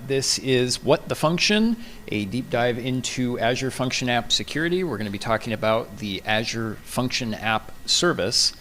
This is What the Function, a deep dive into Azure Function App security. We're going to be talking about the Azure Function App service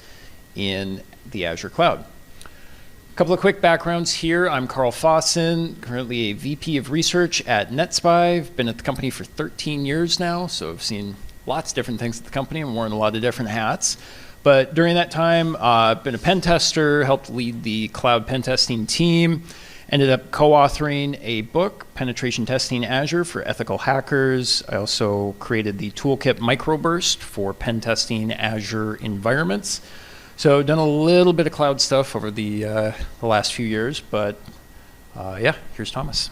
in the Azure cloud. A couple of quick backgrounds here. I'm Karl Fosaaen, currently a VP of Research at NetSpy. I've been at the company for 13 years now, so I've seen lots of different things at the company and worn a lot of different hats. But during that time, I've been a pen tester, helped lead the cloud pen testing team, ended up co-authoring a book, Penetration Testing Azure for Ethical Hackers. I also created the toolkit Microburst for pen testing Azure environments. So done a little bit of cloud stuff over the last few years, but yeah, here's Thomas.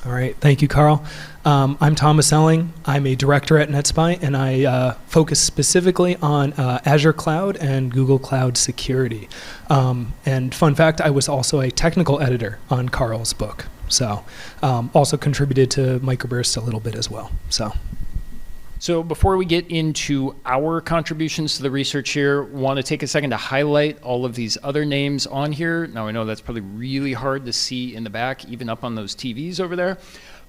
All right, thank you, Karl. I'm Thomas Elling. I'm a director at NetSpy, and I focus specifically on Azure Cloud and Google Cloud security. And fun fact, I was also a technical editor on Karl's book. So also contributed to Microburst a little bit as well. So before we get into our contributions to the research here, want to take a second to highlight all of these other names on here. Now I know that's probably really hard to see in the back, even up on those TVs over there,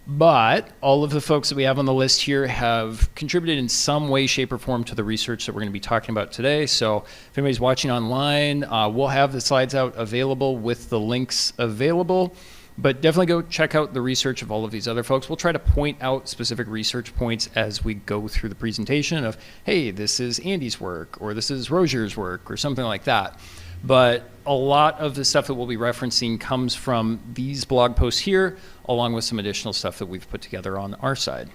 but all of the folks that we have on the list here have contributed in some way, shape, or form to the research that we're going to be talking about today. So if anybody's watching online, we'll have the slides out available with the links available. But definitely go check out the research of all of these other folks. We'll try to point out specific research points as we go through the presentation of, hey, this is Andy's work, or this is Rosier's work, or something like that. But a lot of the stuff that we'll be referencing comes from these blog posts here, along with some additional stuff that we've put together on our side.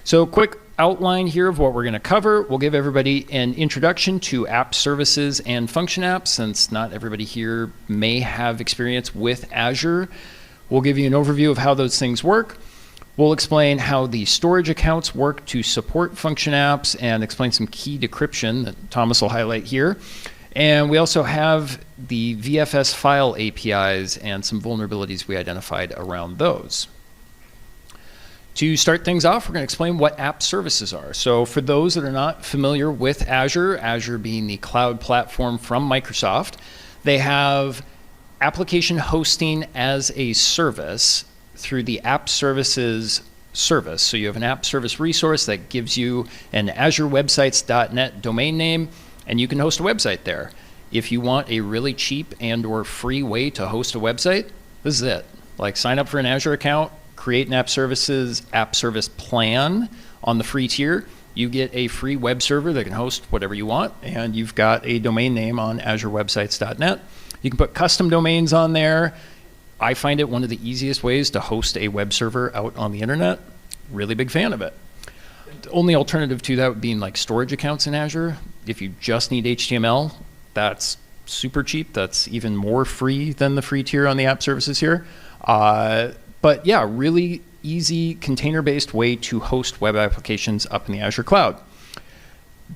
So quick outline here of what we're going to cover. We'll give everybody an introduction to app services and function apps, since not everybody here may have experience with Azure. We'll give you an overview of how those things work. We'll explain how the storage accounts work to support function apps and explain some key decryption that Thomas will highlight here. And we also have the VFS file APIs and some vulnerabilities we identified around those. To start things off, we're going to explain what app services are. So for those that are not familiar with Azure, Azure being the cloud platform from Microsoft, they have application hosting as a service through the app services service. So you have an app service resource that gives you an azurewebsites.net domain name, and you can host a website there. If you want a really cheap and or free way to host a website, this is it. Like, sign up for an Azure account, create an app service plan on the free tier. You get a free web server that can host whatever you want, and you've got a domain name on azurewebsites.net. You can put custom domains on there. I find it one of the easiest ways to host a web server out on the internet. Really big fan of it. The only alternative to that would be like storage accounts in Azure. If you just need HTML, that's super cheap. That's even more free than the free tier on the app services here. But yeah, really easy container-based way to host web applications up in the Azure cloud.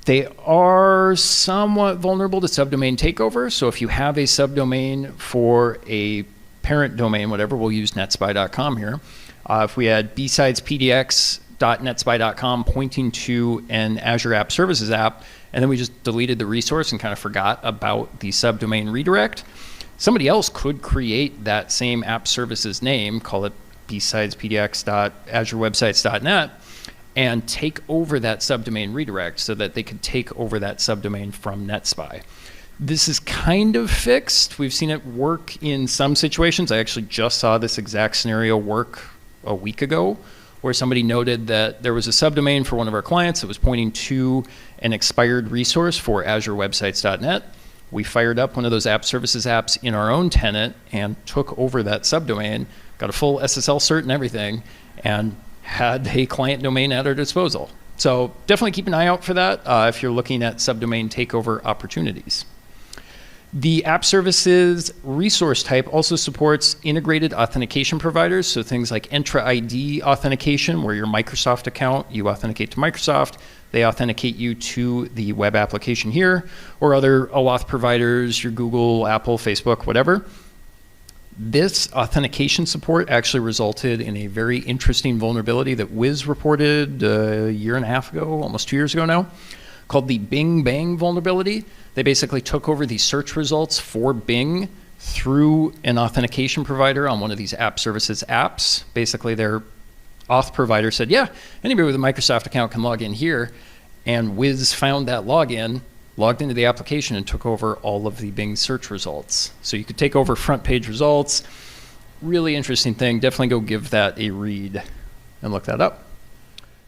They are somewhat vulnerable to subdomain takeover. So if you have a subdomain for a parent domain, whatever, we'll use netspy.com here. If we had BSides PDX.netspy.com pointing to an Azure App Services app, and then we just deleted the resource and kind of forgot about the subdomain redirect, somebody else could create that same app services name, call it BSidespDX.azurewebsites.net, and take over that subdomain redirect so that they could take over that subdomain from NetSpy. This is kind of fixed. We've seen it work in some situations. I actually just saw this exact scenario work a week ago, where somebody noted that there was a subdomain for one of our clients that was pointing to an expired resource for azurewebsites.net. We fired up one of those app services apps in our own tenant and took over that subdomain, got a full SSL cert and everything, and had a client domain at our disposal. So definitely keep an eye out for that if you're looking at subdomain takeover opportunities. The app services resource type also supports integrated authentication providers, so things like Entra ID authentication, where your Microsoft account, you authenticate to Microsoft, they authenticate you to the web application here, or other OAuth providers, your Google, Apple, Facebook, whatever. This authentication support actually resulted in a very interesting vulnerability that Wiz reported a year and a half ago, almost 2 years ago now, called the Bing Bang vulnerability. They basically took over the search results for Bing through an authentication provider on one of these app services apps. Basically, their auth provider said, yeah, anybody with a Microsoft account can log in here. And Wiz found that login, logged into the application, and took over all of the Bing search results. So you could take over front page results. Really interesting thing. Definitely go give that a read and look that up.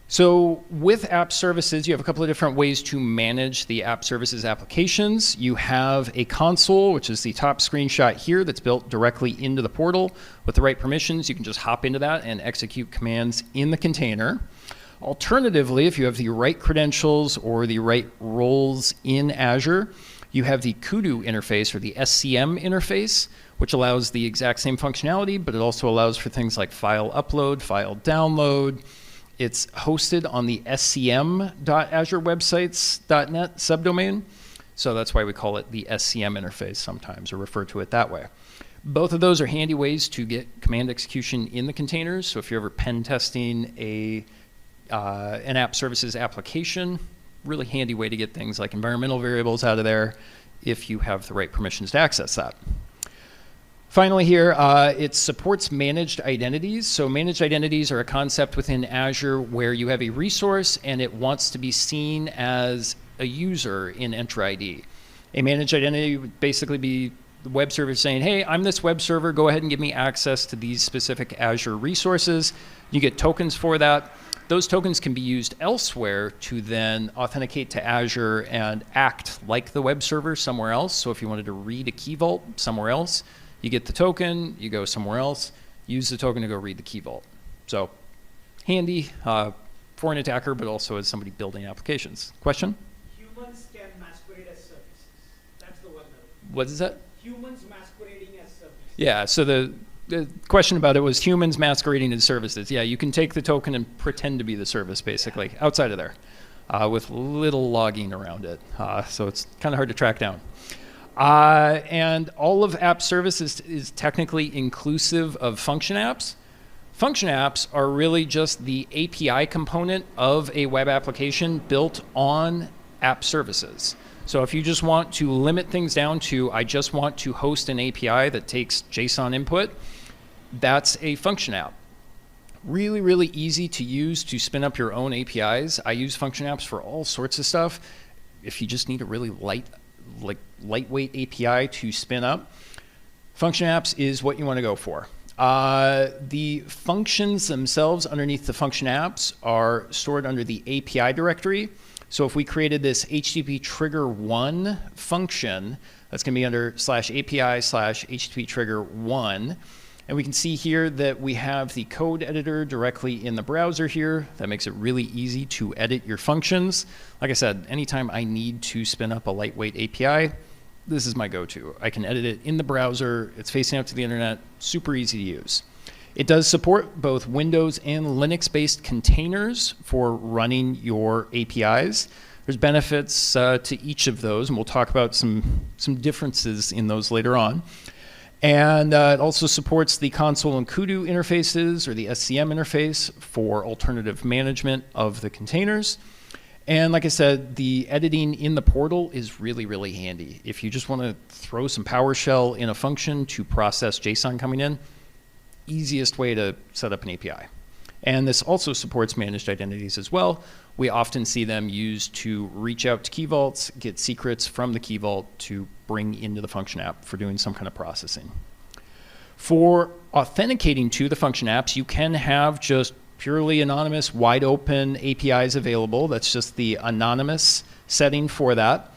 So with app services, you have a couple of different ways to manage the app services applications. You have a console, which is the top screenshot here, that's built directly into the portal. With the right permissions, you can just hop into that and execute commands in the container. Alternatively, if you have the right credentials or the right roles in Azure, you have the Kudu interface, or the SCM interface, which allows the exact same functionality, but it also allows for things like file upload, file download. It's hosted on the scm.azurewebsites.net subdomain. So that's why we call it the SCM interface sometimes, or refer to it that way. Both of those are handy ways to get command execution in the containers. So if you're ever pen testing an app services application, really handy way to get things like environmental variables out of there if you have the right permissions to access that. Finally here, it supports managed identities. So managed identities are a concept within Azure where you have a resource and it wants to be seen as a user in Entra ID. A managed identity would basically be the web server saying, hey, I'm this web server, go ahead and give me access to these specific Azure resources. You get tokens for that. Those tokens can be used elsewhere to then authenticate to Azure and act like the web server somewhere else. So if you wanted to read a key vault somewhere else, you get the token, you go somewhere else, use the token to go read the key vault. So handy for an attacker, but also as somebody building applications. Question? Humans can masquerade as services. That's the one. What is that? Humans masquerading as services. Yeah, so the question about it was humans masquerading as services. Yeah, you can take the token and pretend to be the service, basically, outside of there, with little logging around it. So it's kind of hard to track down. And all of app services is technically inclusive of function apps. Function apps are really just the API component of a web application built on app services. So if you just want to limit things down to, I just want to host an API that takes JSON input, that's a function app. Really, really easy to use to spin up your own APIs. I use function apps for all sorts of stuff. If you just need a really lightweight API to spin up, function apps is what you want to go for. The functions themselves underneath the function apps are stored under the API directory. So if we created this HTTP trigger 1 function, that's going to be under /API/HTTP trigger 1. And we can see here that we have the code editor directly in the browser here. That makes it really easy to edit your functions. Like I said, anytime I need to spin up a lightweight API, this is my go-to. I can edit it in the browser. It's facing out to the internet. Super easy to use. It does support both Windows and Linux-based containers for running your APIs. There's benefits to each of those, and we'll talk about some differences in those later on. And it also supports the console and Kudu interfaces, or the SCM interface, for alternative management of the containers. And like I said, the editing in the portal is really, really handy. If you just want to throw some PowerShell in a function to process JSON coming in, easiest way to set up an API. And this also supports managed identities as well. We often see them used to reach out to key vaults, get secrets from the key vault to bring into the function app for doing some kind of processing. For authenticating to the function apps, you can have just purely anonymous, wide open APIs available. That's just the anonymous setting for that.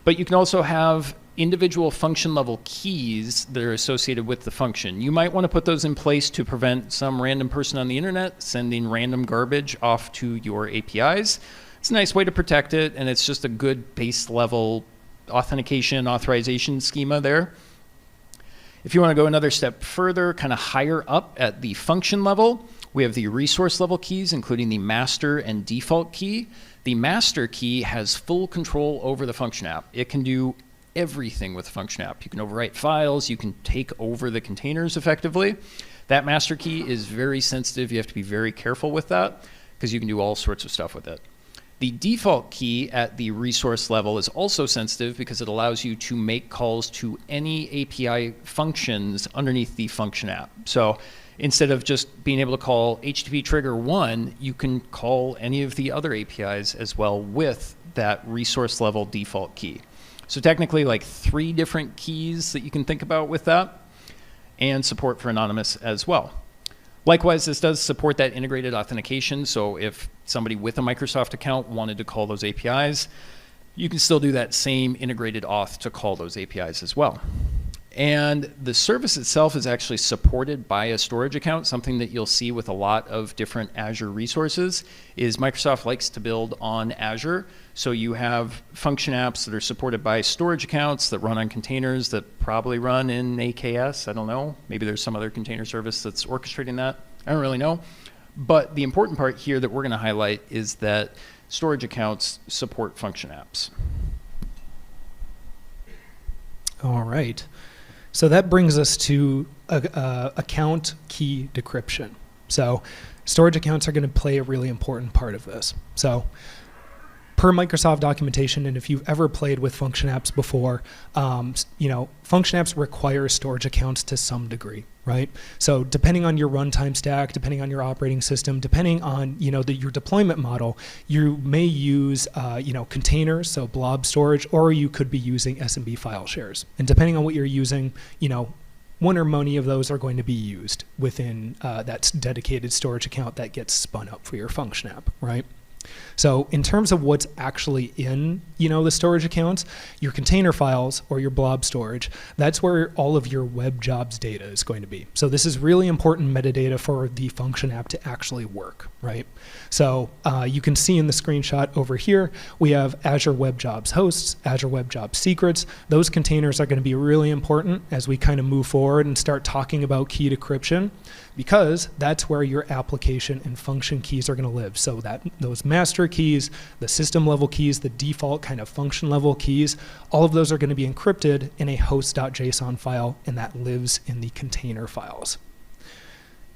But you can also have individual function level keys that are associated with the function. You might want to put those in place to prevent some random person on the internet sending random garbage off to your APIs. It's a nice way to protect it, and it's just a good base level authentication authorization schema there. If you want to go another step further, kind of higher up at the function level, we have the resource level keys, including the master and default key. The master key has full control over the function app. It can do everything with the function app. You can overwrite files, you can take over the containers effectively. That master key is very sensitive. You have to be very careful with that because you can do all sorts of stuff with it. The default key at the resource level is also sensitive because it allows you to make calls to any API functions underneath the function app. So instead of just being able to call HTTP trigger 1, you can call any of the other APIs as well with that resource level default key. So technically like 3 different keys that you can think about with that, and support for anonymous as well. Likewise, this does support that integrated authentication. So if somebody with a Microsoft account wanted to call those APIs, you can still do that same integrated auth to call those APIs as well. And the service itself is actually supported by a storage account. Something that you'll see with a lot of different Azure resources is Microsoft likes to build on Azure. So you have function apps that are supported by storage accounts that run on containers that probably run in AKS. I don't know. Maybe there's some other container service that's orchestrating that. I don't really know. But the important part here that we're going to highlight is that storage accounts support function apps. All right. So that brings us to account key decryption. So storage accounts are going to play a really important part of this. So per Microsoft documentation, and if you've ever played with function apps before, function apps require storage accounts to some degree, right? So depending on your runtime stack, depending on your operating system, depending on your deployment model, you may use containers, so blob storage, or you could be using SMB file shares. And depending on what you're using, one or many of those are going to be used within that dedicated storage account that gets spun up for your function app, right? So in terms of what's actually in, the storage accounts, your container files or your blob storage, that's where all of your web jobs data is going to be. So this is really important metadata for the function app to actually work, right? So you can see in the screenshot over here, we have Azure Web Jobs hosts, Azure Web Jobs secrets. Those containers are going to be really important as we kind of move forward and start talking about key decryption, because that's where your application and function keys are going to live. So that those master keys, the system level keys, the default kind of function level keys, all of those are going to be encrypted in a host.json file, and that lives in the container files.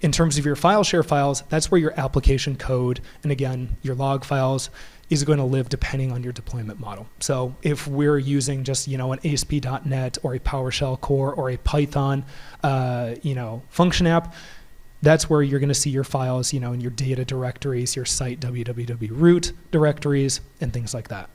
In terms of your file share files, that's where your application code, and again, your log files, is going to live depending on your deployment model. So if we're using just an ASP.NET or a PowerShell core or a Python function app, that's where you're going to see your files, in your data directories, your site www root directories, and things like that.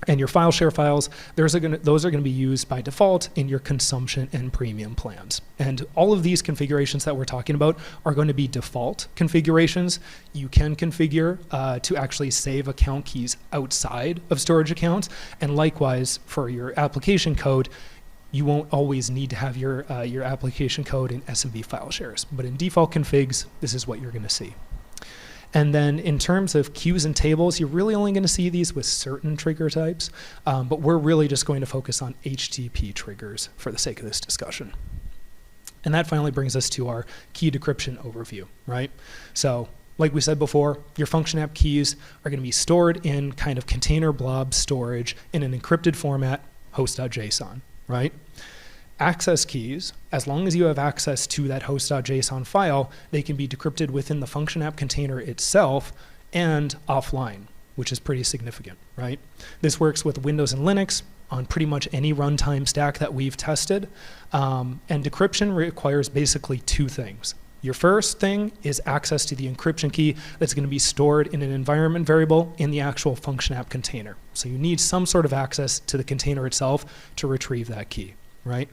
And your file share files, those are going to be used by default in your consumption and premium plans. And all of these configurations that we're talking about are going to be default configurations. You can configure to actually save account keys outside of storage accounts. And likewise, for your application code, you won't always need to have your application code in SMB file shares. But in default configs, this is what you're going to see. And then in terms of queues and tables, you're really only going to see these with certain trigger types, but we're really just going to focus on HTTP triggers for the sake of this discussion. And that finally brings us to our key decryption overview, right? So like we said before, your function app keys are going to be stored in kind of container blob storage in an encrypted format, host.json, right? Access keys, as long as you have access to that host.json file, they can be decrypted within the function app container itself and offline, which is pretty significant, right? This works with Windows and Linux on pretty much any runtime stack that we've tested. And decryption requires basically 2 things. Your first thing is access to the encryption key that's going to be stored in an environment variable in the actual function app container. So you need some sort of access to the container itself to retrieve that key, right?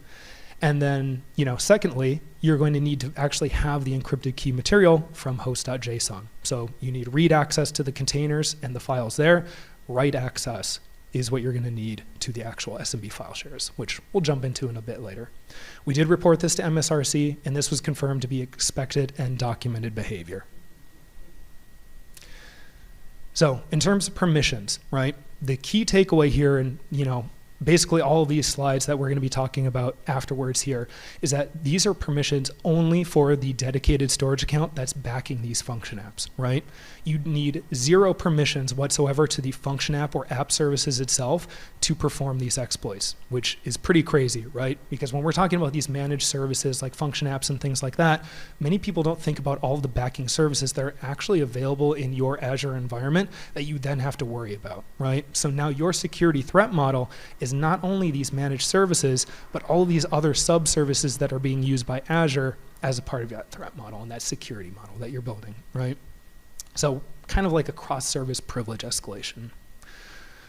And then, secondly, you're going to need to actually have the encrypted key material from host.json. So you need read access to the containers and the files there. Write access is what you're going to need to the actual SMB file shares, which we'll jump into in a bit later. We did report this to MSRC, and this was confirmed to be expected and documented behavior. So in terms of permissions, right, the key takeaway here, and basically all of these slides that we're going to be talking about afterwards here is that these are permissions only for the dedicated storage account that's backing these function apps, right? You need 0 permissions whatsoever to the function app or app services itself to perform these exploits, which is pretty crazy, right? Because when we're talking about these managed services like function apps and things like that, many people don't think about all of the backing services that are actually available in your Azure environment that you then have to worry about, right? So now your security threat model is not only these managed services, but all of these other sub-services that are being used by Azure as a part of that threat model and that security model that you're building, right? So kind of like a cross-service privilege escalation.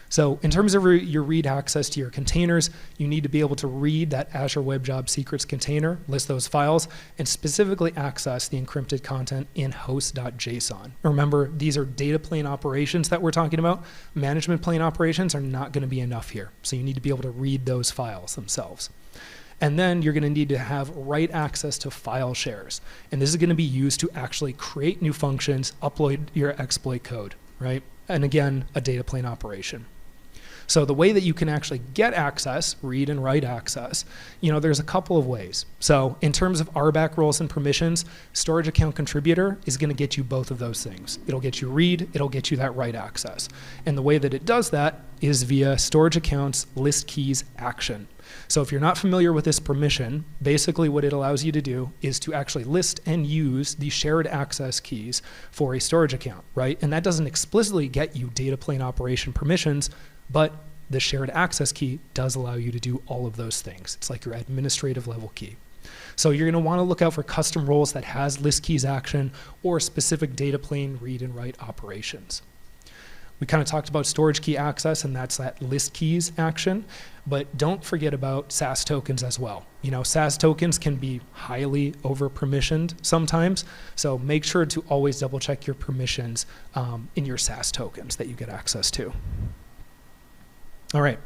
So in terms of your read access to your containers, you need to be able to read that Azure Web Job Secrets container, list those files, and specifically access the encrypted content in host.json. Remember, these are data plane operations that we're talking about. Management plane operations are not going to be enough here. So you need to be able to read those files themselves. And then you're going to need to have write access to file shares. And this is going to be used to actually create new functions, upload your exploit code, right? And again, a data plane operation. So the way that you can actually get access, read and write access, there's a couple of ways. So in terms of RBAC roles and permissions, storage account contributor is going to get you both of those things. It'll get you read, it'll get you that write access. And the way that it does that is via storage accounts list keys action. So if you're not familiar with this permission, basically what it allows you to do is to actually list and use the shared access keys for a storage account, right? And that doesn't explicitly get you data plane operation permissions, but the shared access key does allow you to do all of those things. It's like your administrative level key. So you're going to want to look out for custom roles that has list keys action or specific data plane read and write operations. We kind of talked about storage key access, and that's that list keys action, but don't forget about SAS tokens as well. SAS tokens can be highly over permissioned sometimes, so make sure to always double check your permissions in your SAS tokens that you get access to. All right,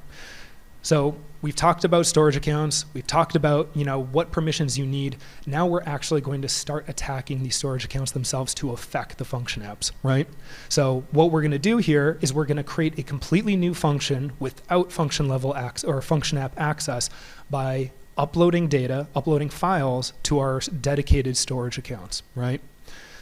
so we've talked about storage accounts. We've talked about what permissions you need. Now we're actually going to start attacking these storage accounts themselves to affect the function apps, right? So what we're going to do here is we're going to create a completely new function without function level access or function app access by uploading data, uploading files to our dedicated storage accounts, right?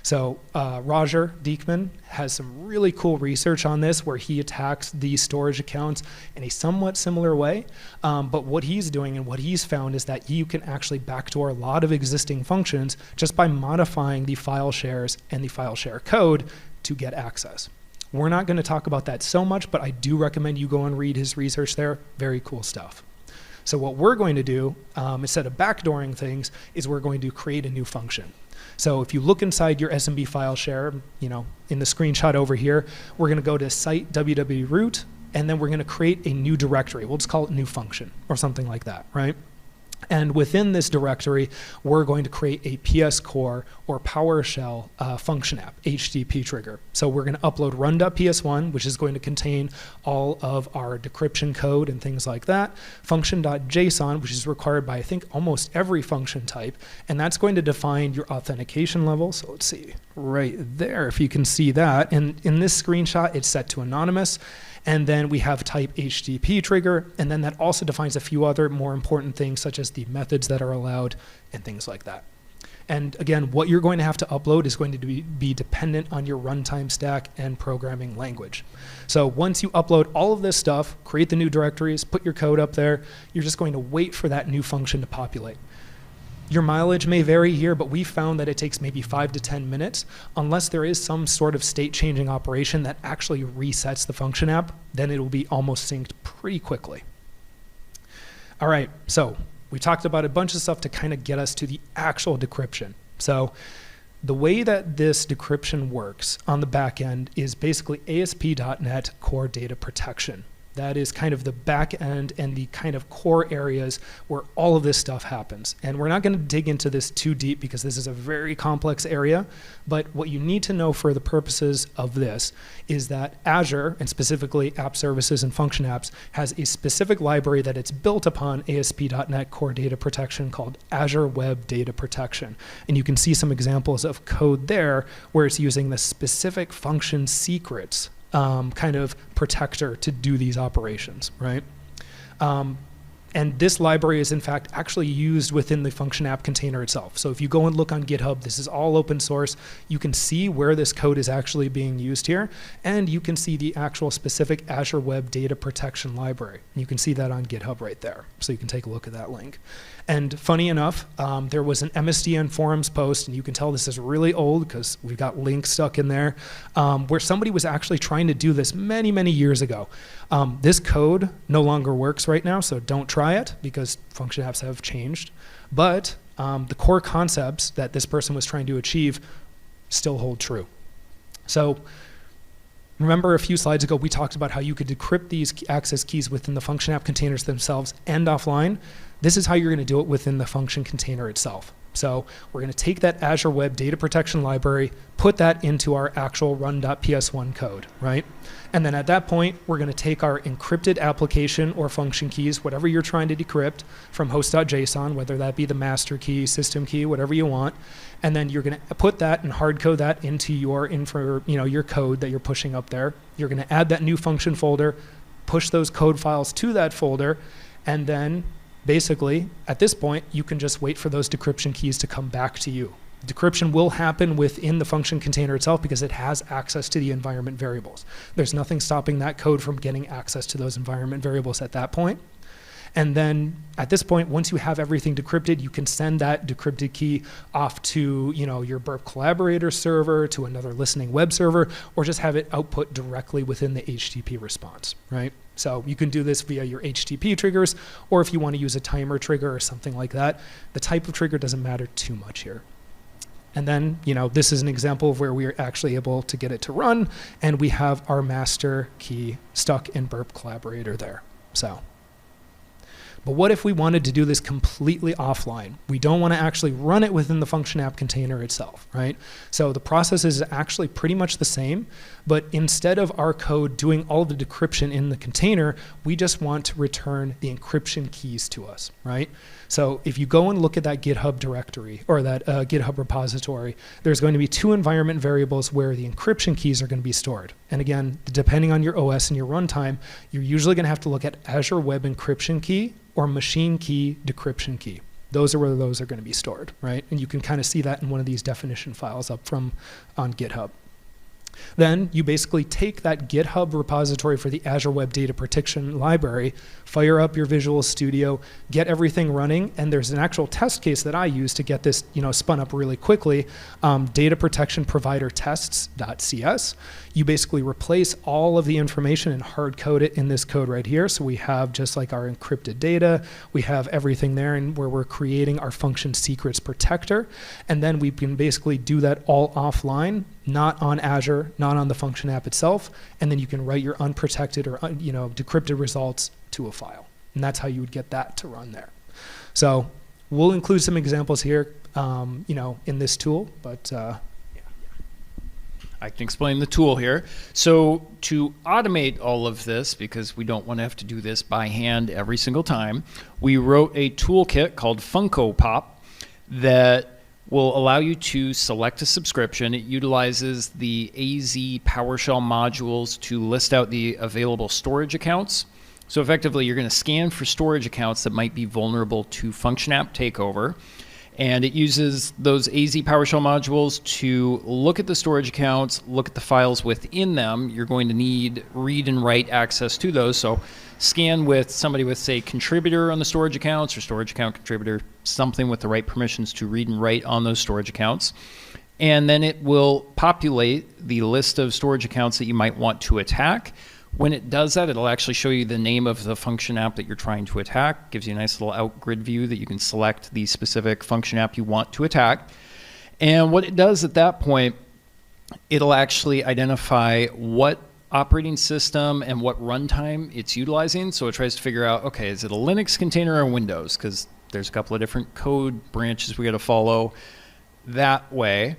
So Roger Diekman has some really cool research on this where he attacks these storage accounts in a somewhat similar way. But what he's doing and what he's found is that you can actually backdoor a lot of existing functions just by modifying the file shares and the file share code to get access. We're not going to talk about that so much, but I do recommend you go and read his research there. Very cool stuff. So what we're going to do, instead of backdooring things, is we're going to create a new function. So if you look inside your SMB file share, in the screenshot over here, we're going to go to site www.root, and then we're going to create a new directory. We'll just call it new function or something like that, right? And within this directory, we're going to create a PS core or PowerShell function app, HTTP trigger. So we're going to upload run.ps1, which is going to contain all of our decryption code and things like that. Function.json, which is required by, I think, almost every function type. And that's going to define your authentication level. So let's see, right there, if you can see that. And in this screenshot, it's set to anonymous. And then we have type HTTP trigger, and then that also defines a few other more important things, such as the methods that are allowed and things like that. And again, what you're going to have to upload is going to be dependent on your runtime stack and programming language. So once you upload all of this stuff, create the new directories, put your code up there, you're just going to wait for that new function to populate. Your mileage may vary here, but we found that it takes maybe 5 to 10 minutes. Unless there is some sort of state-changing operation that actually resets the function app, then it will be almost synced pretty quickly. All right, so we talked about a bunch of stuff to kind of get us to the actual decryption. So the way that this decryption works on the back end is basically ASP.NET Core Data Protection. That is kind of the back end and the kind of core areas where all of this stuff happens. And we're not going to dig into this too deep because this is a very complex area. But what you need to know for the purposes of this is that Azure, and specifically App Services and Function Apps, has a specific library that it's built upon ASP.NET Core Data Protection called Azure Web Data Protection. And you can see some examples of code there where it's using the specific function secrets kind of protector to do these operations, right? And this library is in fact actually used within the Function App container itself. So if you go and look on GitHub, this is all open source. You can see where this code is actually being used here, and you can see the actual specific Azure Web Data Protection Library. You can see that on GitHub right there. So you can take a look at that link. And funny enough, there was an MSDN forums post, and you can tell this is really old because we've got links stuck in there, where somebody was actually trying to do this many, many years ago. This code no longer works right now, so don't try it because function apps have changed. But the core concepts that this person was trying to achieve still hold true. So remember a few slides ago, we talked about how you could decrypt these access keys within the function app containers themselves and offline. This is how you're going to do it within the function container itself. So we're going to take that Azure Web Data Protection Library, put that into our actual run.ps1 code, right? And then at that point, we're going to take our encrypted application or function keys, whatever you're trying to decrypt from host.json, whether that be the master key, system key, whatever you want. And then you're going to put that and hard code that into your your code that you're pushing up there. You're going to add that new function folder, push those code files to that folder, and then basically, at this point, you can just wait for those decryption keys to come back to you. Decryption will happen within the function container itself because it has access to the environment variables. There's nothing stopping that code from getting access to those environment variables at that point. And then at this point, once you have everything decrypted, you can send that decrypted key off to your Burp collaborator server, to another listening web server, or just have it output directly within the HTTP response, right? So you can do this via your HTTP triggers, or if you want to use a timer trigger or something like that. The type of trigger doesn't matter too much here. And then, this is an example of where we are actually able to get it to run, and we have our master key stuck in Burp collaborator there. But what if we wanted to do this completely offline? We don't want to actually run it within the function app container itself, right? So the process is actually pretty much the same, but instead of our code doing all the decryption in the container, we just want to return the encryption keys to us, right? So if you go and look at that GitHub directory or that GitHub repository, there's going to be two environment variables where the encryption keys are going to be stored. And again, depending on your OS and your runtime, you're usually going to have to look at Azure Web Encryption Key or Machine Key Decryption Key. Those are where those are going to be stored, right? And you can kind of see that in one of these definition files up on GitHub. Then you basically take that GitHub repository for the Azure Web Data Protection Library, fire up your Visual Studio, get everything running, and there's an actual test case that I use to get this spun up really quickly, data protection provider tests.cs. You basically replace all of the information and hard code it in this code right here. So we have just like our encrypted data, we have everything there, and where we're creating our function secrets protector, and then we can basically do that all offline, not on Azure, not on the function app itself, and then you can write your unprotected or decrypted results to a file. And that's how you would get that to run there. So we'll include some examples here, in this tool, but I can explain the tool here. So to automate all of this, because we don't want to have to do this by hand every single time, we wrote a toolkit called Funko Pop that will allow you to select a subscription. It utilizes the AZ PowerShell modules to list out the available storage accounts. So effectively, you're going to scan for storage accounts that might be vulnerable to function app takeover. And it uses those AZ PowerShell modules to look at the storage accounts, look at the files within them. You're going to need read and write access to those. So scan with somebody with, say, contributor on the storage accounts or storage account contributor, something with the right permissions to read and write on those storage accounts. And then it will populate the list of storage accounts that you might want to attack. When it does that, it'll actually show you the name of the function app that you're trying to attack. Gives you a nice little out grid view that you can select the specific function app you want to attack. And what it does at that point, it'll actually identify what operating system and what runtime it's utilizing. So it tries to figure out, okay, is it a Linux container or Windows? Because there's a couple of different code branches we got to follow that way.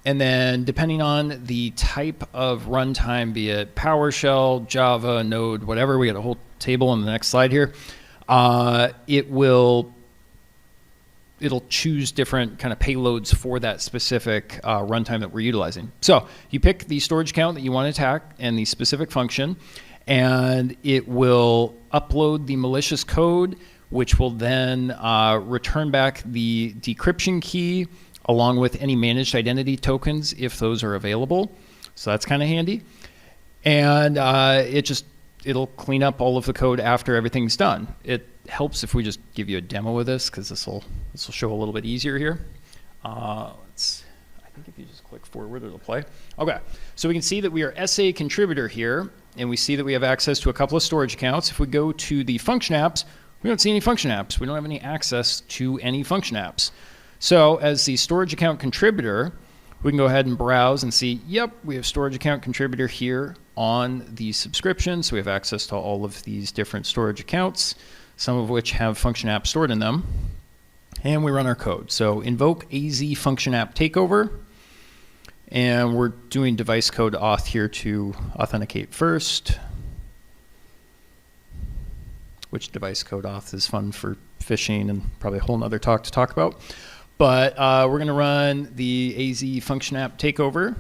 And then depending on the type of runtime, be it PowerShell, Java, Node, whatever, we got a whole table on the next slide here, it'll choose different kind of payloads for that specific runtime that we're utilizing. So you pick the storage account that you want to attack and the specific function, and it will upload the malicious code, which will then return back the decryption key along with any managed identity tokens if those are available. So that's kind of handy. And it'll clean up all of the code after everything's done. It helps if we just give you a demo of this, because this will show a little bit easier here. I think if you just click forward, it'll play. Okay, so we can see that we are SA contributor here, and we see that we have access to a couple of storage accounts. If we go to the function apps, we don't see any function apps. We don't have any access to any function apps. So as the storage account contributor, we can go ahead and browse and see, yep, we have storage account contributor here on the subscription. So we have access to all of these different storage accounts, some of which have function apps stored in them. And we run our code. So invoke AZ function app takeover. And we're doing device code auth here to authenticate first. Which device code auth is fun for phishing and probably a whole nother talk to talk about. But we're going to run the AZ function app takeover,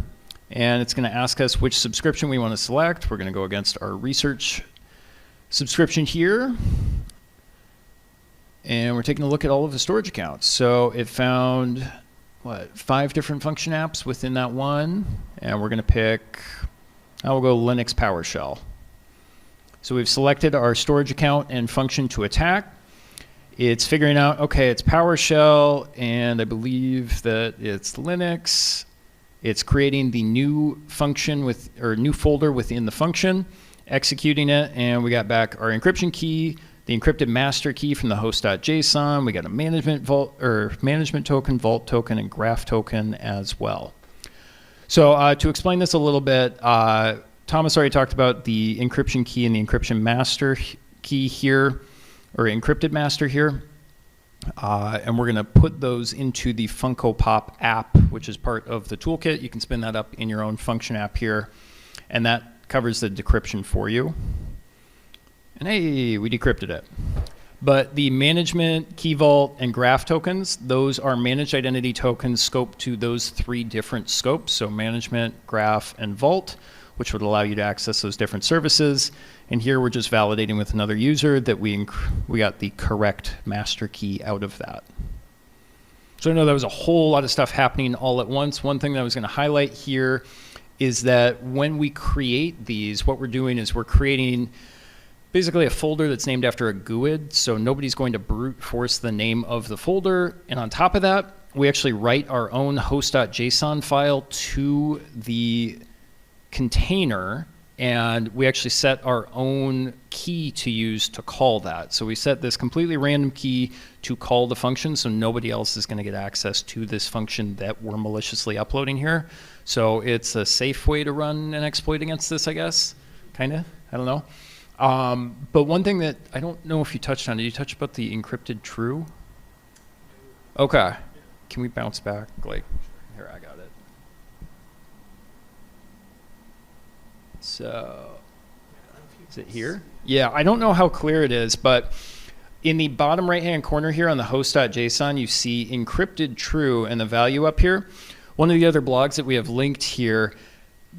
and it's going to ask us which subscription we want to select. We're going to go against our research subscription here, and we're taking a look at all of the storage accounts. So it found, 5 different function apps within that one, and we're going to pick, we'll go Linux PowerShell. So we've selected our storage account and function to attack. It's figuring out, okay, it's PowerShell, and I believe that it's Linux. It's creating the new function new folder within the function, executing it, and we got back our encryption key, the encrypted master key from the host.json. We got a management token, vault token, and graph token as well. So to explain this a little bit, Thomas already talked about the encryption key and the encryption master key here, or encrypted master here. And we're going to put those into the Funko Pop app, which is part of the toolkit. You can spin that up in your own function app here, and that covers the decryption for you. And hey, we decrypted it. But the management, key vault, and graph tokens, those are managed identity tokens scoped to those 3 different scopes. So management, graph, and vault, which would allow you to access those different services. And here we're just validating with another user that we got the correct master key out of that. So I know there was a whole lot of stuff happening all at once. One thing that I was going to highlight here is that when we create these, what we're doing is we're creating basically a folder that's named after a GUID. So nobody's going to brute force the name of the folder. And on top of that, we actually write our own host.json file to the container, and we actually set our own key to use to call that. So we set this completely random key to call the function, so nobody else is going to get access to this function that we're maliciously uploading here. So it's a safe way to run an exploit against this, I guess, kind of, I don't know. But one thing that I don't know if you touched on, did you touch about the encrypted true? Okay, can we bounce back? Like, here, I got it. So, is it here? Yeah, I don't know how clear it is, but in the bottom right-hand corner here on the host.json, you see encrypted true and the value up here. One of the other blogs that we have linked here,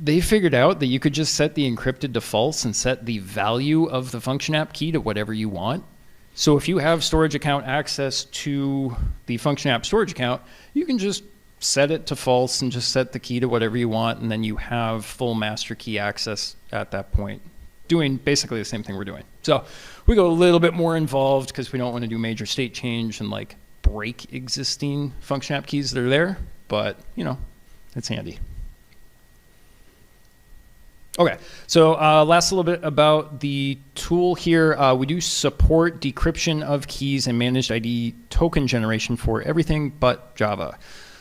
they figured out that you could just set the encrypted to false and set the value of the function app key to whatever you want. So if you have storage account access to the function app storage account, you can just set it to false and just set the key to whatever you want, and then you have full master key access at that point, doing basically the same thing we're doing. So we go a little bit more involved because we don't want to do major state change and like break existing function app keys that are there, but you know, it's handy. Okay, so last little bit about the tool here. We do support decryption of keys and managed ID token generation for everything but Java.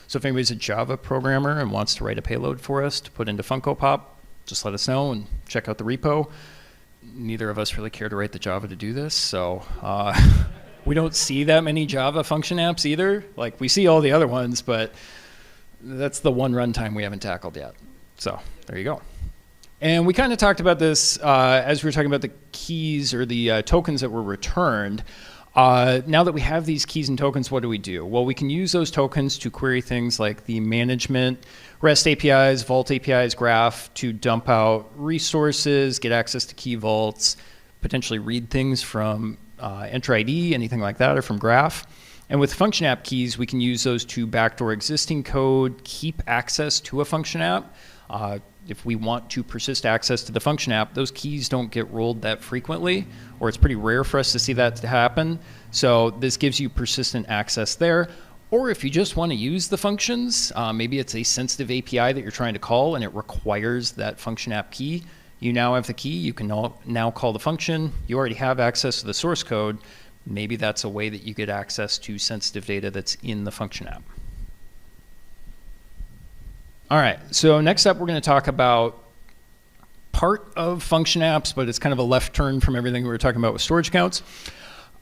So if anybody's a Java programmer and wants to write a payload for us to put into Funko Pop, just let us know and check out the repo. Neither of us really care to write the Java to do this, so we don't see that many Java function apps either. Like, we see all the other ones, but that's the one runtime we haven't tackled yet. So there you go. And we kind of talked about this as we were talking about the keys or the tokens that were returned. Now that we have these keys and tokens, what do? Well, we can use those tokens to query things like the management, REST APIs, Vault APIs, Graph to dump out resources, get access to key vaults, potentially read things from Enter ID, anything like that, or from Graph. And with function app keys, we can use those to backdoor existing code, keep access to a function app. If we want to persist access to the function app, those keys don't get rolled that frequently, or it's pretty rare for us to see that to happen. So this gives you persistent access there. Or if you just want to use the functions, maybe it's a sensitive API that you're trying to call and it requires that function app key. You now have the key, you can now call the function. You already have access to the source code. Maybe that's a way that you get access to sensitive data that's in the function app. All right, so next up we're going to talk about part of function apps, but it's kind of a left turn from everything we were talking about with storage accounts.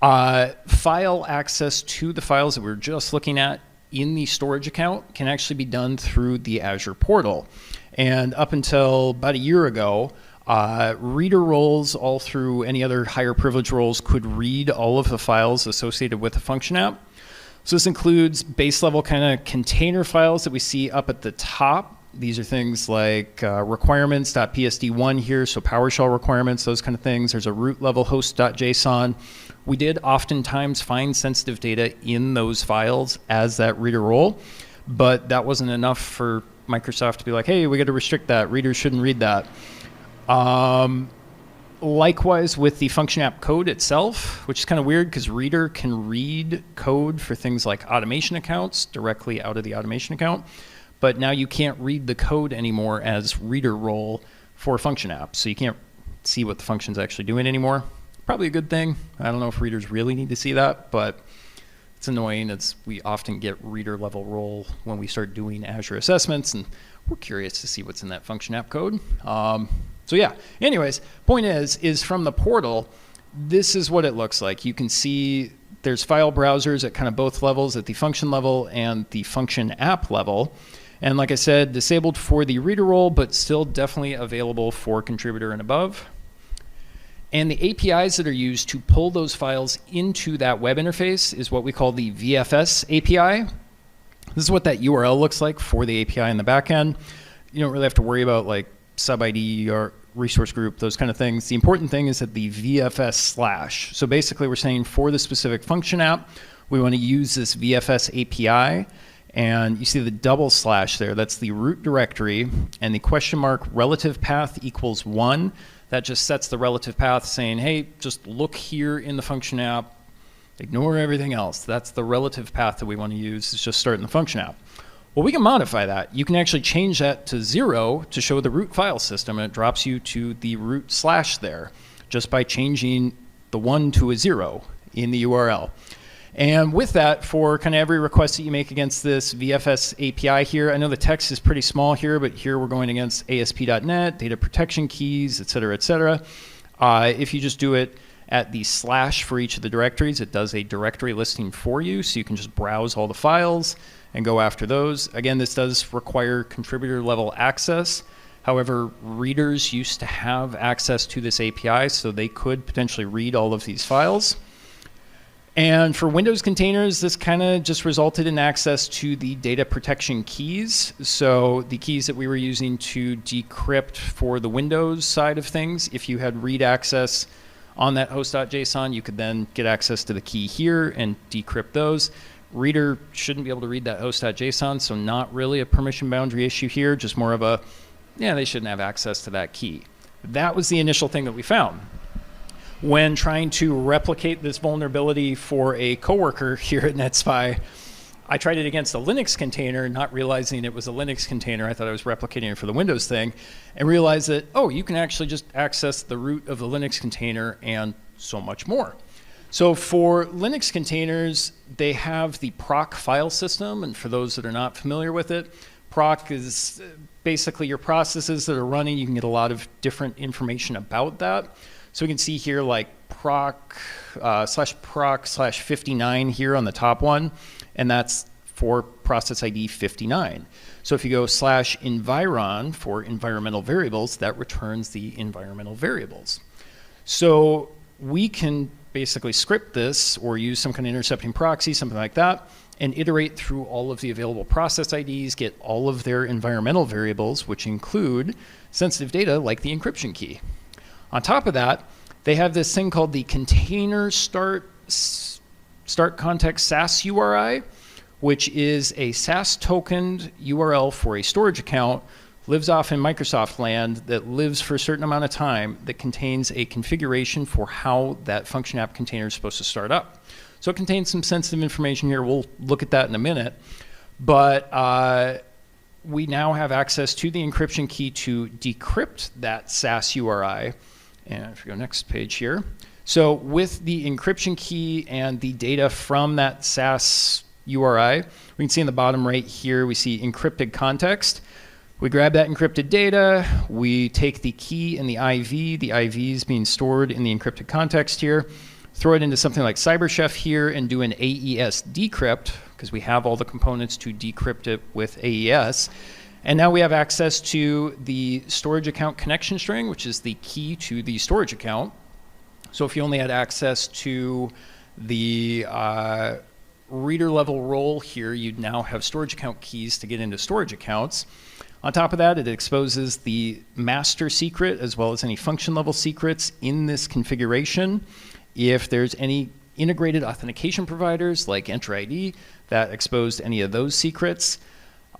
File access to the files that we were just looking at in the storage account can actually be done through the Azure portal. And up until about a year ago, reader roles all through any other higher privilege roles could read all of the files associated with the function app. So this includes base level kind of container files that we see up at the top. These are things like requirements.psd1 here, so PowerShell requirements, those kind of things. There's a root level host.json. We did oftentimes find sensitive data in those files as that reader role, but that wasn't enough for Microsoft to be like, hey, we got to restrict that. Readers shouldn't read that. Likewise with the function app code itself, which is kind of weird because reader can read code for things like automation accounts directly out of the automation account. But now you can't read the code anymore as reader role for function apps. So you can't see what the function's actually doing anymore. Probably a good thing. I don't know if readers really need to see that, but it's annoying as we often get reader level role when we start doing Azure assessments, and we're curious to see what's in that function app code. So yeah, anyways, point is from the portal, this is what it looks like. You can see there's file browsers at kind of both levels, at the function level and the function app level. And like I said, disabled for the reader role, but still definitely available for contributor and above. And the APIs that are used to pull those files into that web interface is what we call the VFS API. This is what that URL looks like for the API in the back end. You don't really have to worry about like sub ID or resource group, those kind of things. The important thing is that the VFS/. So basically we're saying for the specific function app, we want to use this VFS API. And you see the double slash there, that's the root directory, and the question mark relative path equals 1. That just sets the relative path saying, hey, just look here in the function app, ignore everything else. That's the relative path that we want to use. It's just starting the function app. Well, we can modify that. You can actually change that to 0 to show the root file system, and it drops you to the root slash there just by changing the 1 to a 0 in the URL. And with that, for kind of every request that you make against this VFS API here, I know the text is pretty small here, but here we're going against ASP.NET, data protection keys, et cetera, et cetera. If you just do it at the slash for each of the directories, it does a directory listing for you, so you can just browse all the files and go after those. Again, this does require contributor level access. However, readers used to have access to this API, so they could potentially read all of these files. And for Windows containers, this kind of just resulted in access to the data protection keys. So the keys that we were using to decrypt for the Windows side of things, if you had read access on that host.json, you could then get access to the key here and decrypt those. Reader shouldn't be able to read that host.json, so not really a permission boundary issue here, just more of a, yeah, they shouldn't have access to that key. That was the initial thing that we found. When trying to replicate this vulnerability for a coworker here at NetSpy, I tried it against a Linux container, not realizing it was a Linux container. I thought I was replicating it for the Windows thing, and realized that, oh, you can actually just access the root of the Linux container and so much more. So for Linux containers, they have the proc file system, and for those that are not familiar with it, proc is basically your processes that are running. You can get a lot of different information about that. So we can see here like proc /proc/ 59 here on the top one, and that's for process ID 59. So if you go /environ for environmental variables, that returns the environmental variables. So we can basically script this or use some kind of intercepting proxy, something like that, and iterate through all of the available process IDs, get all of their environmental variables, which include sensitive data like the encryption key. On top of that, they have this thing called the container start context SaaS URI, which is a SaaS tokened URL for a storage account, lives off in Microsoft land, that lives for a certain amount of time, that contains a configuration for how that function app container is supposed to start up. So it contains some sensitive information here. We'll look at that in a minute. But we now have access to the encryption key to decrypt that SaaS URI. And if we go next page here. So with the encryption key and the data from that SaaS URI, we can see in the bottom right here, we see encrypted context. We grab that encrypted data, we take the key and the IV is being stored in the encrypted context here, throw it into something like CyberChef here and do an AES decrypt, because we have all the components to decrypt it with AES. And now we have access to the storage account connection string, which is the key to the storage account. So if you only had access to the reader level role here, you'd now have storage account keys to get into storage accounts. On top of that, it exposes the master secret as well as any function level secrets in this configuration. If there's any integrated authentication providers like Enter ID that exposed any of those secrets,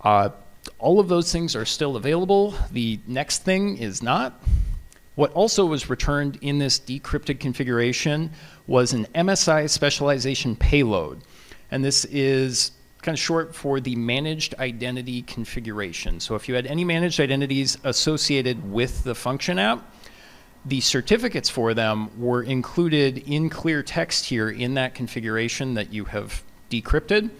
all of those things are still available. The next thing is not. What also was returned in this decrypted configuration was an MSI specialization payload. And this is kind of short for the managed identity configuration. So if you had any managed identities associated with the function app, the certificates for them were included in clear text here in that configuration that you have decrypted.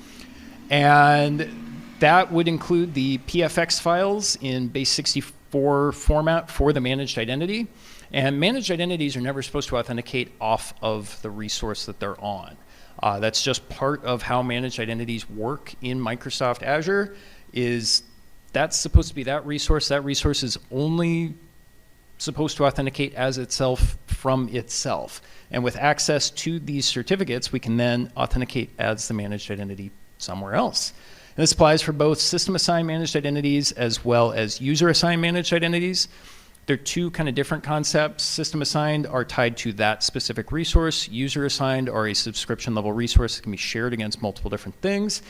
And that would include the PFX files in base64 format for the managed identity. And managed identities are never supposed to authenticate off of the resource that they're on. That's just part of how managed identities work in Microsoft Azure. That's supposed to be that resource. That resource is only supposed to authenticate as itself from itself. And with access to these certificates, we can then authenticate as the managed identity somewhere else. And this applies for both system-assigned managed identities as well as user-assigned managed identities. They're two kind of different concepts. System-assigned are tied to that specific resource. User-assigned are a subscription-level resource that can be shared against multiple different things.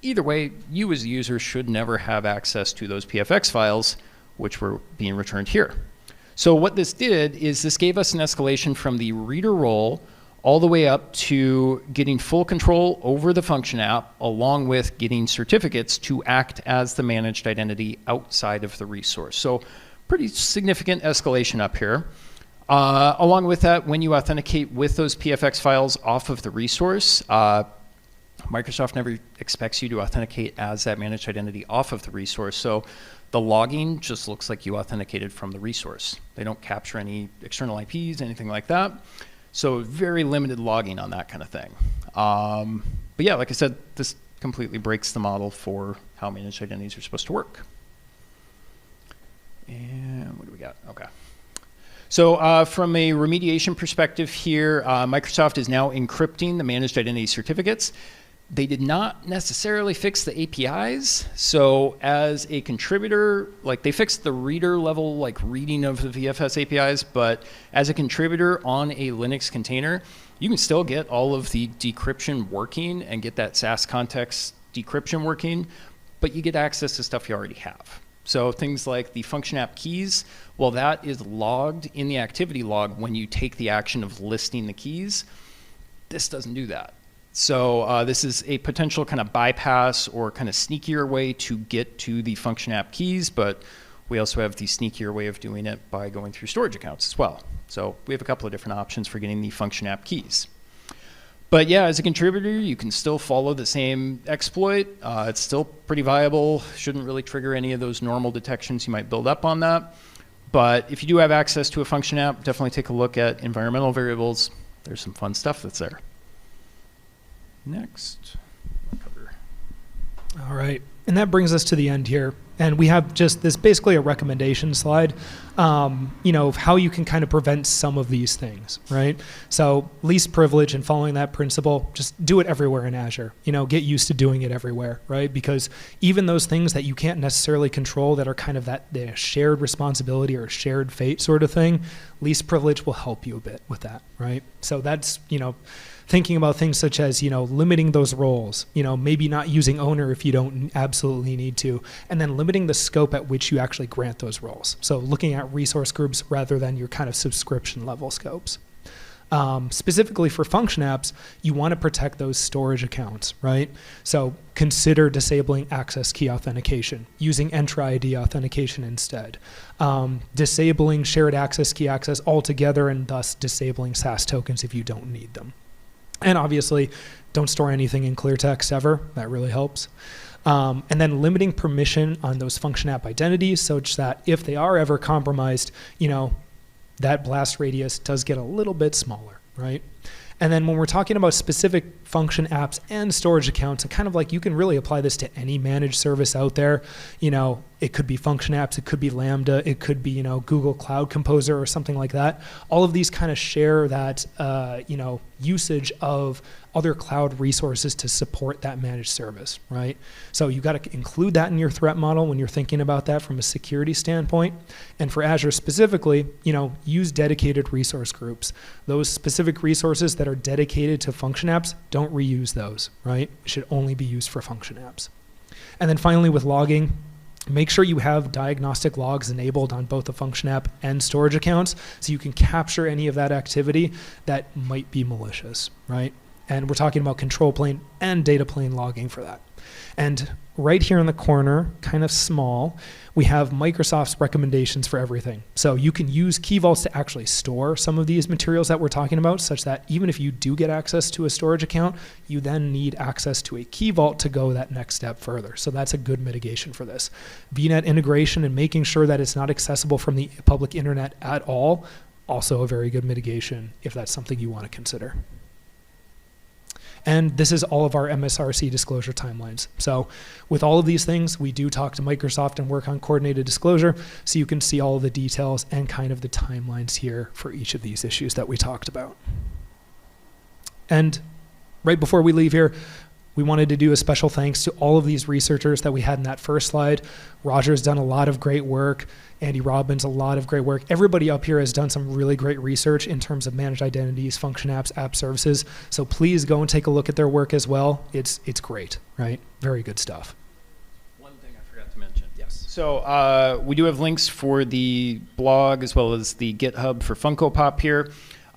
Either way, you as a user should never have access to those PFX files, which were being returned here. So what this did is this gave us an escalation from the reader role all the way up to getting full control over the function app, along with getting certificates to act as the managed identity outside of the resource. So pretty significant escalation up here. Along with that, when you authenticate with those PFX files off of the resource, Microsoft never expects you to authenticate as that managed identity off of the resource. So the logging just looks like you authenticated from the resource. They don't capture any external IPs, anything like that. So very limited logging on that kind of thing. But yeah, like I said, this completely breaks the model for how managed identities are supposed to work. And what do we got? Okay. So from a remediation perspective here, Microsoft is now encrypting the managed identity certificates. They did not necessarily fix the APIs. So as a contributor, like they fixed the reader level, like reading of the VFS APIs, but as a contributor on a Linux container, you can still get all of the decryption working and get that SaaS context decryption working, but you get access to stuff you already have. So things like the function app keys, well, that is logged in the activity log when you take the action of listing the keys. This doesn't do that. So this is a potential kind of bypass or kind of sneakier way to get to the function app keys, but we also have the sneakier way of doing it by going through storage accounts as well. So we have a couple of different options for getting the function app keys. But yeah, as a contributor, you can still follow the same exploit. It's still pretty viable. Shouldn't really trigger any of those normal detections you might build up on that. But if you do have access to a function app, definitely take a look at environmental variables. There's some fun stuff that's there. Next. All right. And that brings us to the end here. And we have just this basically a recommendation slide, of how you can kind of prevent some of these things, right? So least privilege and following that principle, just do it everywhere in Azure. Get used to doing it everywhere, right? Because even those things that you can't necessarily control that are kind of the shared responsibility or shared fate sort of thing, least privilege will help you a bit with that, right? So that's, thinking about things such as, limiting those roles, maybe not using owner if you don't absolutely need to, and then limiting the scope at which you actually grant those roles. So looking at resource groups rather than your kind of subscription level scopes. Specifically for function apps, you want to protect those storage accounts, right? So consider disabling access key authentication, using Entra ID authentication instead, disabling shared access key access altogether, and thus disabling SAS tokens if you don't need them. And obviously, don't store anything in clear text ever. That really helps. And then limiting permission on those function app identities such that if they are ever compromised, that blast radius does get a little bit smaller, right? And then when we're talking about specific function apps and storage accounts, and kind of like you can really apply this to any managed service out there. It could be function apps, it could be Lambda, it could be, Google Cloud Composer or something like that. All of these kind of share that, usage of other cloud resources to support that managed service, right? So you got to include that in your threat model when you're thinking about that from a security standpoint. And for Azure specifically, use dedicated resource groups. Those specific resources that are dedicated to function apps, don't reuse those, right? It should only be used for function apps. And then finally with logging, make sure you have diagnostic logs enabled on both the function app and storage accounts so you can capture any of that activity that might be malicious, right? And we're talking about control plane and data plane logging for that. And right here in the corner, kind of small, we have Microsoft's recommendations for everything. So you can use key vaults to actually store some of these materials that we're talking about, such that even if you do get access to a storage account, you then need access to a key vault to go that next step further. So that's a good mitigation for this. VNet integration and making sure that it's not accessible from the public internet at all, also a very good mitigation if that's something you want to consider. And this is all of our MSRC disclosure timelines. So with all of these things, we do talk to Microsoft and work on coordinated disclosure, so you can see all of the details and kind of the timelines here for each of these issues that we talked about. And right before we leave here, we wanted to do a special thanks to all of these researchers that we had in that first slide. Roger's done a lot of great work. Andy Robbins, a lot of great work. Everybody up here has done some really great research in terms of managed identities, function apps, app services. So please go and take a look at their work as well. It's great, right? Very good stuff. One thing I forgot to mention. Yes. So we do have links for the blog as well as the GitHub for Funko Pop here.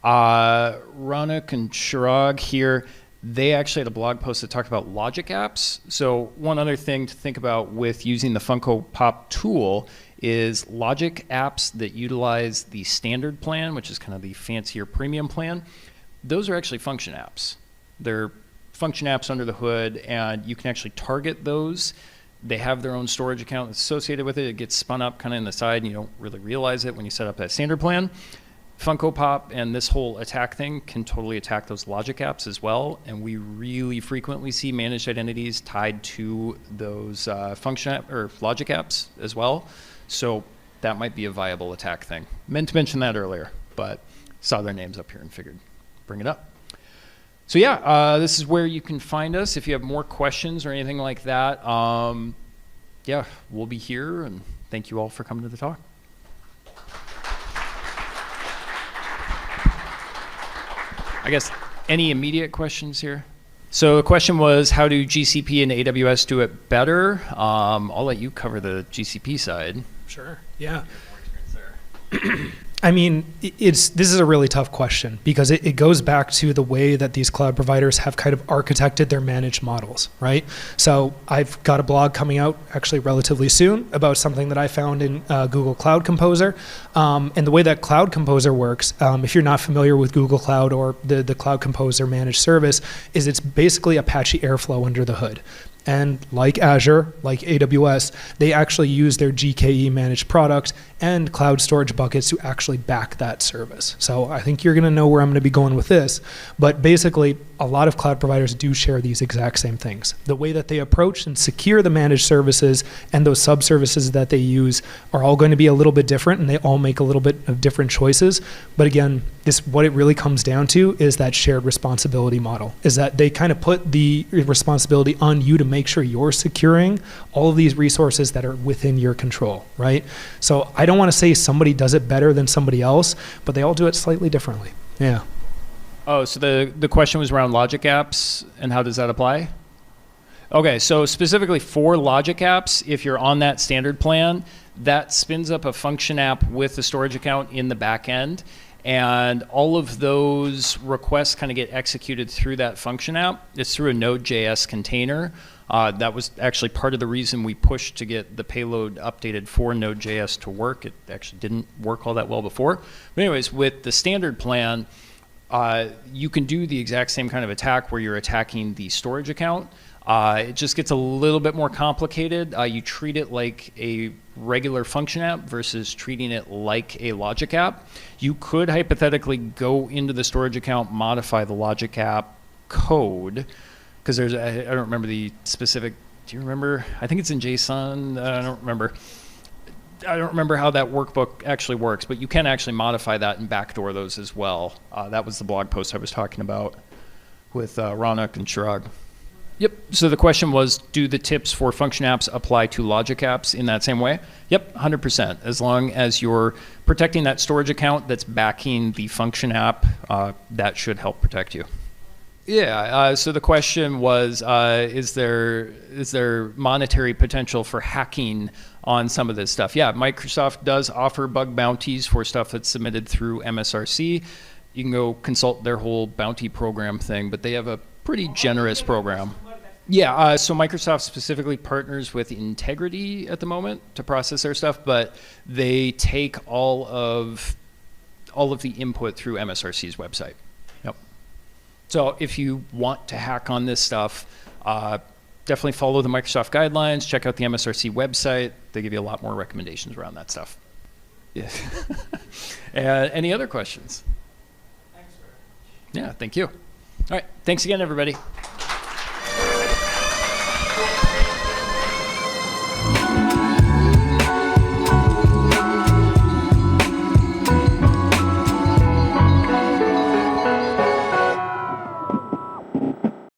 Ronak and Chirag here, they actually had a blog post that talked about logic apps. So one other thing to think about with using the Funko Pop tool is logic apps that utilize the standard plan, which is kind of the fancier premium plan. Those are actually function apps. They're function apps under the hood, and you can actually target those. They have their own storage account that's associated with it. It gets spun up kind of in the side, and you don't really realize it when you set up that standard plan. Funko Pop and this whole attack thing can totally attack those logic apps as well, and we really frequently see managed identities tied to those function app or logic apps as well. So that might be a viable attack thing. Meant to mention that earlier, but saw their names up here and figured bring it up. So yeah, this is where you can find us if you have more questions or anything like that. Yeah, we'll be here, and thank you all for coming to the talk. I guess any immediate questions here? So the question was, how do GCP and AWS do it better? I'll let you cover the GCP side. Sure, yeah. I mean, this is a really tough question because it goes back to the way that these cloud providers have kind of architected their managed models, right? So I've got a blog coming out actually relatively soon about something that I found in Google Cloud Composer. And the way that Cloud Composer works, if you're not familiar with Google Cloud or the Cloud Composer managed service, is it's basically Apache Airflow under the hood. And like Azure, like AWS, they actually use their GKE managed product and cloud storage buckets to actually back that service. So I think you're going to know where I'm going to be going with this. But basically, a lot of cloud providers do share these exact same things. The way that they approach and secure the managed services and those sub-services that they use are all going to be a little bit different, and they all make a little bit of different choices. But again, what it really comes down to is that shared responsibility model, is that they kind of put the responsibility on you to make sure you're securing all of these resources that are within your control, right? So I don't want to say somebody does it better than somebody else, but they all do it slightly differently. Yeah. Oh, so the question was around logic apps and how does that apply? Okay, so specifically for logic apps, if you're on that standard plan, that spins up a function app with a storage account in the back end. And all of those requests kind of get executed through that function app. It's through a Node.js container. That was actually part of the reason we pushed to get the payload updated for Node.js to work. It actually didn't work all that well before. But anyways, with the standard plan, you can do the exact same kind of attack where you're attacking the storage account. It just gets a little bit more complicated. You treat it like a regular function app versus treating it like a logic app. You could hypothetically go into the storage account, modify the logic app code, because I don't remember the specific, do you remember? I think it's in JSON, I don't remember. I don't remember how that workbook actually works, but you can actually modify that and backdoor those as well. That was the blog post I was talking about with Ronak and Chirag. Yep, so the question was, do the tips for function apps apply to logic apps in that same way? Yep, 100%. As long as you're protecting that storage account that's backing the function app, that should help protect you. Yeah, so the question was, is there monetary potential for hacking on some of this stuff? Yeah, Microsoft does offer bug bounties for stuff that's submitted through MSRC. You can go consult their whole bounty program thing, but they have a pretty generous program. Yeah, so Microsoft specifically partners with Integrity at the moment to process their stuff, but they take all of the input through MSRC's website. Yep. So if you want to hack on this stuff, definitely follow the Microsoft guidelines, check out the MSRC website. They give you a lot more recommendations around that stuff. Yeah. Any other questions? Thanks very much. Yeah, thank you. All right, thanks again, everybody.